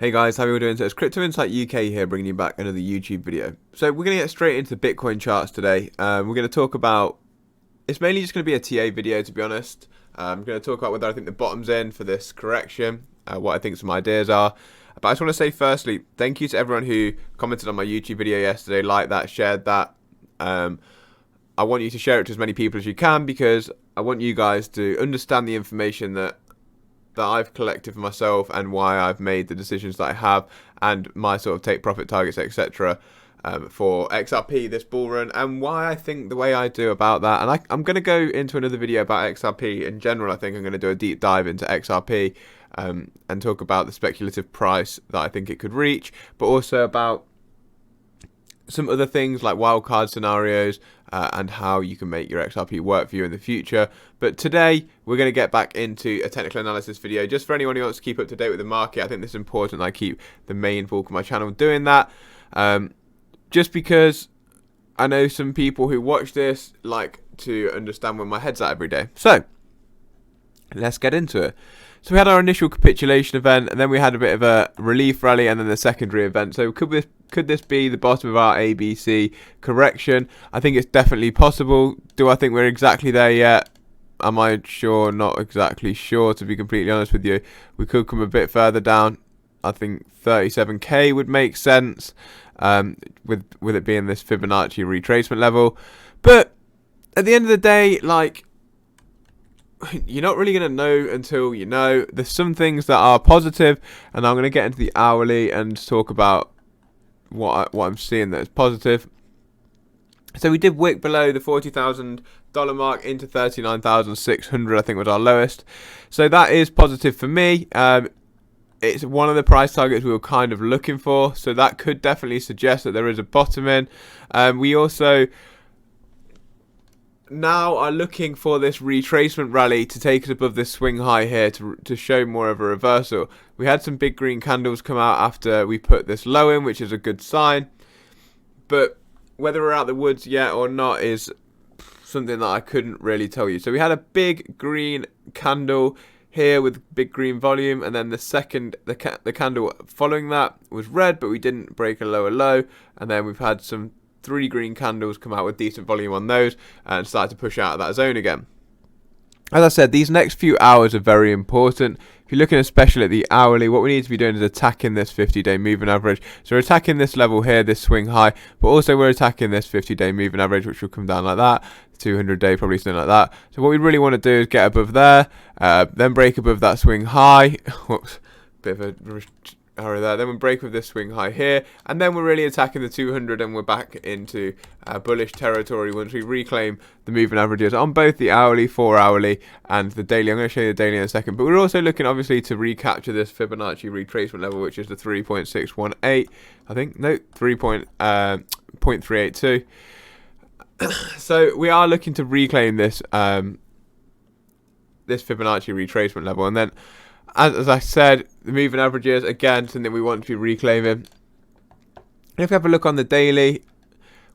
Hey guys, how are you all doing? So it's Crypto Insight UK here, bringing you back another YouTube video. So we're going to get straight into the Bitcoin charts today. We're going to talk about, it's mainly just going to be a TA video, to be honest. I'm going to talk about whether I think the bottom's in for this correction, what I think some ideas are. But I just want to say firstly, thank you to everyone who commented on my YouTube video yesterday, liked that, shared that. I want you to share it to as many people as you can because I want you guys to understand the information that I've collected for myself and why I've made the decisions that I have and my sort of take profit targets, etc. For XRP this bull run and why I think the way I do about that. And I'm going to go into another video about XRP in general. I think I'm going to do a deep dive into XRP and talk about the speculative price that I think it could reach, but also about some other things like wildcard scenarios and how you can make your XRP work for you in the future. But today we're going to get back into a technical analysis video just for anyone who wants to keep up to date with the market. I think it's important that I keep the main bulk of my channel doing that, just because I know some people who watch this like to understand where my head's at every day. So let's get into it. So we had our initial capitulation event, and then we had a bit of a relief rally, and then the secondary event. So could this be the bottom of our ABC correction? I think it's definitely possible. Do I think we're exactly there yet? Am I sure? Not exactly sure, to be completely honest with you. We could come a bit further down. I think 37k would make sense, with it being this Fibonacci retracement level. But at the end of the day, like, you're not really going to know until you know. There's some things that are positive, and I'm going to get into the hourly and talk about what I'm seeing that is positive. So we did wick below the $40,000 mark into 39,600, I think was our lowest. So that is positive for me. It's one of the price targets we were kind of looking for, so that could definitely suggest that there is a bottom in. We also now are looking for this retracement rally to take us above this swing high here to show more of a reversal. We had some big green candles come out after we put this low in, which is a good sign. But whether we're out the woods yet or not is something that I couldn't really tell you. So we had a big green candle here with big green volume, and then the candle following that was red, but we didn't break a lower low. And then we've had some 3 green candles come out with decent volume on those and start to push out of that zone again. As I said, these next few hours are very important. If you're looking especially at the hourly, what we need to be doing is attacking this 50-day moving average. So we're attacking this level here, this swing high, but also we're attacking this 50-day moving average, which will come down like that. 200-day, probably something like that. So what we really want to do is get above there, then break above that swing high. Whoops, bit of a arrow there. Then we break with this swing high here, and then we're really attacking the 200, and we're back into bullish territory once we reclaim the moving averages on both the hourly, 4 hourly, and the daily. I'm going to show you the daily in a second, but we're also looking obviously to recapture this Fibonacci retracement level, which is the 3.618. I think no 3.382. So we are looking to reclaim this this Fibonacci retracement level, and then as I said, the moving averages, again, something we want to be reclaiming. If we have a look on the daily,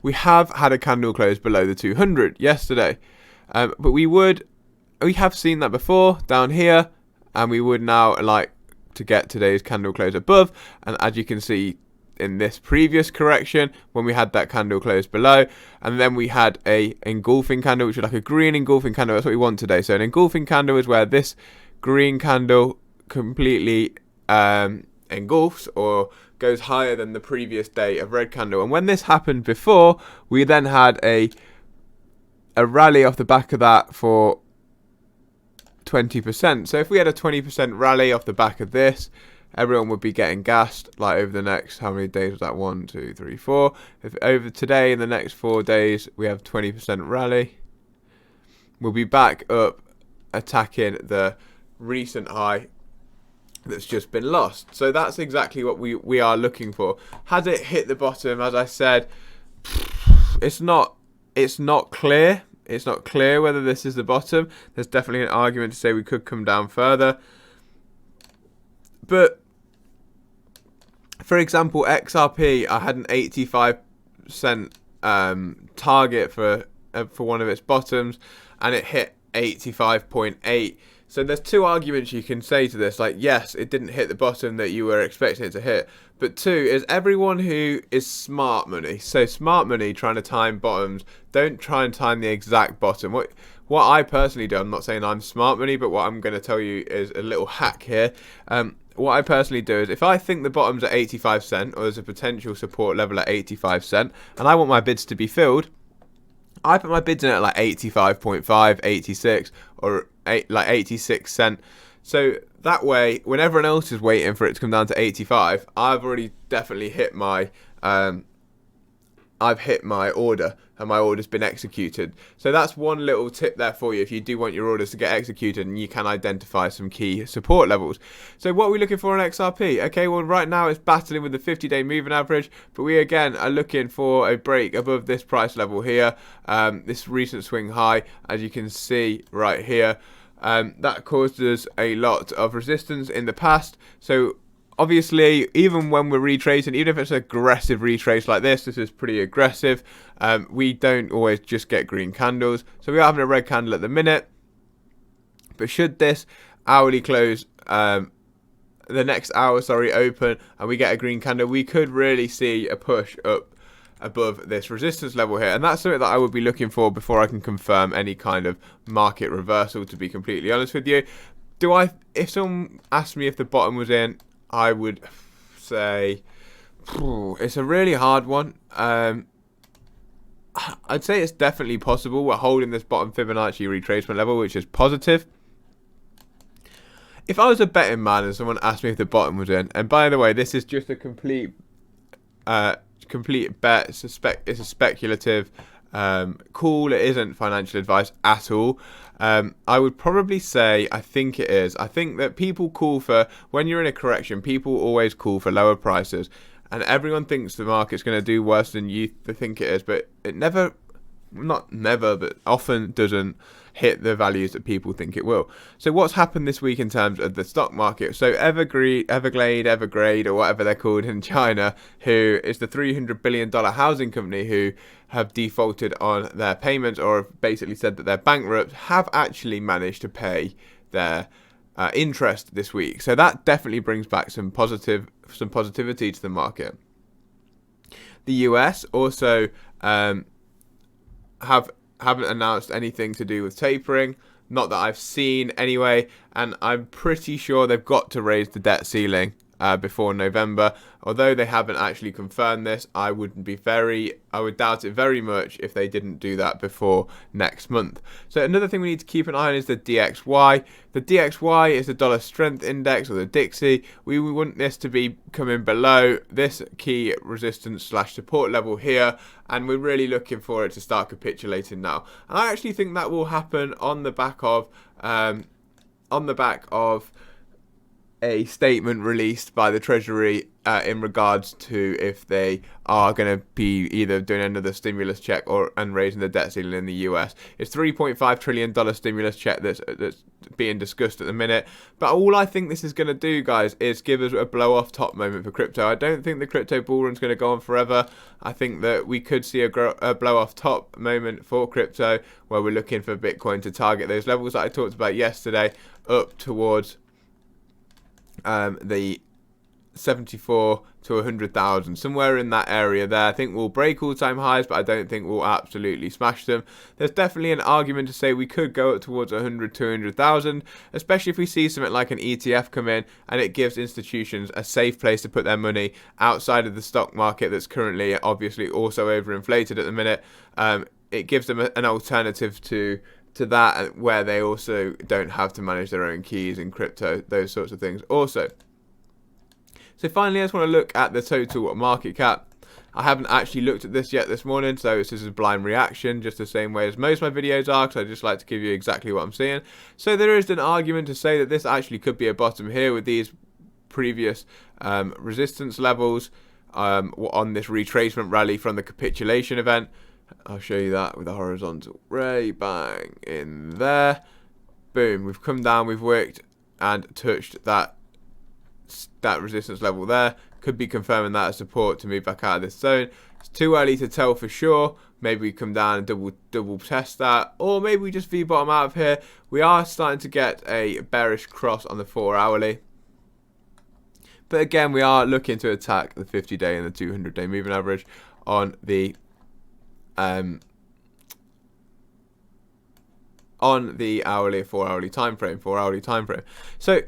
we have had a candle close below the 200 yesterday. But we have seen that before down here, and we would now like to get today's candle close above. And as you can see in this previous correction, when we had that candle close below, and then we had a engulfing candle, which is like a green engulfing candle. That's what we want today. So an engulfing candle is where this green candle completely engulfs or goes higher than the previous day of red candle. And when this happened before, we then had a rally off the back of that for 20%. So if we had a 20% rally off the back of this, everyone would be getting gassed like over the next, how many days was that? 1, 2, 3, 4. If over today in the next 4 days we have 20% rally, we'll be back up attacking the recent high that's just been lost. So that's exactly what we are looking for. Has it hit the bottom? As I said, it's not clear. It's not clear whether this is the bottom. There's definitely an argument to say we could come down further. But for example, XRP, I had an 85% target for one of its bottoms, and it hit 85.8. So there's two arguments you can say to this. Like, yes, it didn't hit the bottom that you were expecting it to hit. But two is everyone who is smart money. So smart money trying to time bottoms, don't try and time the exact bottom. What I personally do, I'm not saying I'm smart money, but what I'm going to tell you is a little hack here. What I personally do is if I think the bottom's at 85 cent or there's a potential support level at 85 cent and I want my bids to be filled, I put my bids in at like 85.5, 86 or like 86 cent. So that way, when everyone else is waiting for it to come down to 85, I've already definitely hit my I've hit my order and my order's been executed. So that's one little tip there for you if you do want your orders to get executed and you can identify some key support levels. So what are we looking for on XRP? Okay, well right now it's battling with the 50-day moving average, but we again are looking for a break above this price level here, this recent swing high, as you can see right here. That caused us a lot of resistance in the past. So obviously, even when we're retracing, even if it's an aggressive retrace like this is pretty aggressive. We don't always just get green candles. So we are having a red candle at the minute. But should this hourly close, the next hour, open, and we get a green candle, we could really see a push up above this resistance level here. And that's something that I would be looking for before I can confirm any kind of market reversal, to be completely honest with you. If someone asked me if the bottom was in, I would say it's a really hard one. I'd say it's definitely possible. We're holding this bottom Fibonacci retracement level, which is positive. If I was a betting man and someone asked me if the bottom was in, and by the way, this is just a complete bet. It's a speculative call. It isn't financial advice at all. I would probably say I think it is. I think that people call for, when you're in a correction, people always call for lower prices, and everyone thinks the market's going to do worse than you think it is, but it but often doesn't hit the values that people think it will. So what's happened this week in terms of the stock market? So Evergrande, or whatever they're called in China, who is the $300 billion housing company who have defaulted on their payments or have basically said that they're bankrupt, have actually managed to pay their interest this week. So that definitely brings back some positivity to the market. The US also haven't announced anything to do with tapering, not that I've seen anyway, and I'm pretty sure they've got to raise the debt ceiling before November. Although they haven't actually confirmed this, I would doubt it very much if they didn't do that before next month. So another thing we need to keep an eye on is the DXY. The DXY is the dollar strength index, or the DXY. We want this to be coming below this key resistance / support level here, and we're really looking for it to start capitulating now. And I actually think that will happen on the back of a statement released by the Treasury in regards to if they are going to be either doing another stimulus check and raising the debt ceiling in the US. It's $3.5 trillion stimulus check that's being discussed at the minute. But all I think this is going to do, guys, is give us a blow-off top moment for crypto. I don't think the crypto bull run's going to go on forever. I think that we could see a blow-off top moment for crypto where we're looking for Bitcoin to target those levels that I talked about yesterday up towards the 74 to 100,000, somewhere in that area there. I think we'll break all-time highs, but I don't think we'll absolutely smash them. There's definitely an argument to say we could go up towards 100, 200,000, especially if we see something like an ETF come in and it gives institutions a safe place to put their money outside of the stock market that's currently obviously also overinflated at the minute. It gives them an alternative to that, where they also don't have to manage their own keys in crypto, those sorts of things also. So finally, I just want to look at the total market cap. I haven't actually looked at this yet this morning, so this is a blind reaction, just the same way as most of my videos are, because I just like to give you exactly what I'm seeing. So there is an argument to say that this actually could be a bottom here with these previous resistance levels on this retracement rally from the capitulation event. I'll show you that with a horizontal ray, bang, in there. Boom, we've come down, we've worked and touched that that resistance level there. Could be confirming that as support to move back out of this zone. It's too early to tell for sure. Maybe we come down and double test that, or maybe we just V-bottom out of here. We are starting to get a bearish cross on the 4 hourly. But again, we are looking to attack the 50-day and the 200-day moving average on the hourly, 4 hourly time frame. So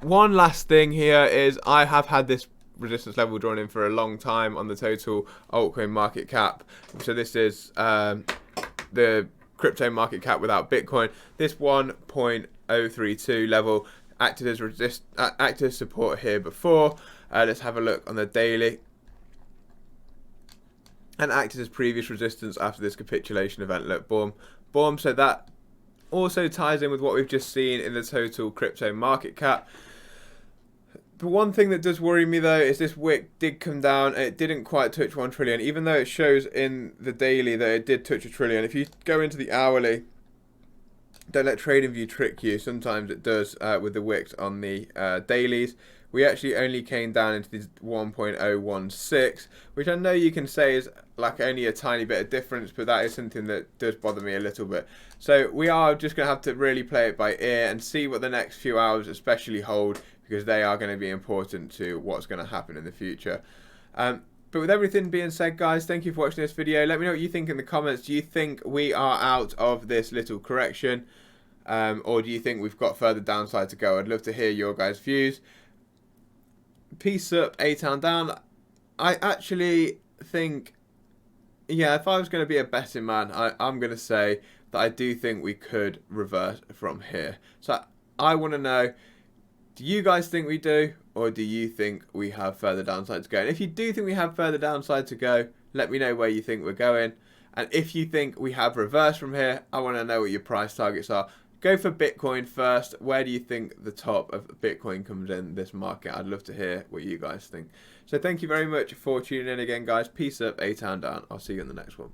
one last thing here is I have had this resistance level drawn in for a long time on the total altcoin market cap. So this is the crypto market cap without Bitcoin. This 1.032 level acted as support here before. Let's have a look on the daily. And acted as previous resistance after this capitulation event. Look, boom, boom. So that also ties in with what we've just seen in the total crypto market cap. The one thing that does worry me though is this wick did come down and it didn't quite touch 1 trillion, even though it shows in the daily that it did touch 1 trillion. If you go into the hourly, don't let TradingView trick you. Sometimes it does with the wicks on the dailies. We actually only came down into the 1.016, which I know you can say is like only a tiny bit of difference, but that is something that does bother me a little bit. So we are just going to have to really play it by ear and see what the next few hours especially hold, because they are going to be important to what's going to happen in the future. But with everything being said, guys, thank you for watching this video. Let me know what you think in the comments. Do you think we are out of this little correction? Or do you think we've got further downside to go? I'd love to hear your guys' views. Peace up, A-Town down. I actually think, yeah, if I was going to be a betting man, I'm going to say that I do think we could reverse from here. So I want to know, do you guys think we do, or do you think we have further downside to go? And if you do think we have further downside to go, let me know where you think we're going. And if you think we have reversed from here, I want to know what your price targets are. Go for Bitcoin first. Where do you think the top of Bitcoin comes in this market? I'd love to hear what you guys think. So thank you very much for tuning in again, guys. Peace up, A-Town down. I'll see you in the next one.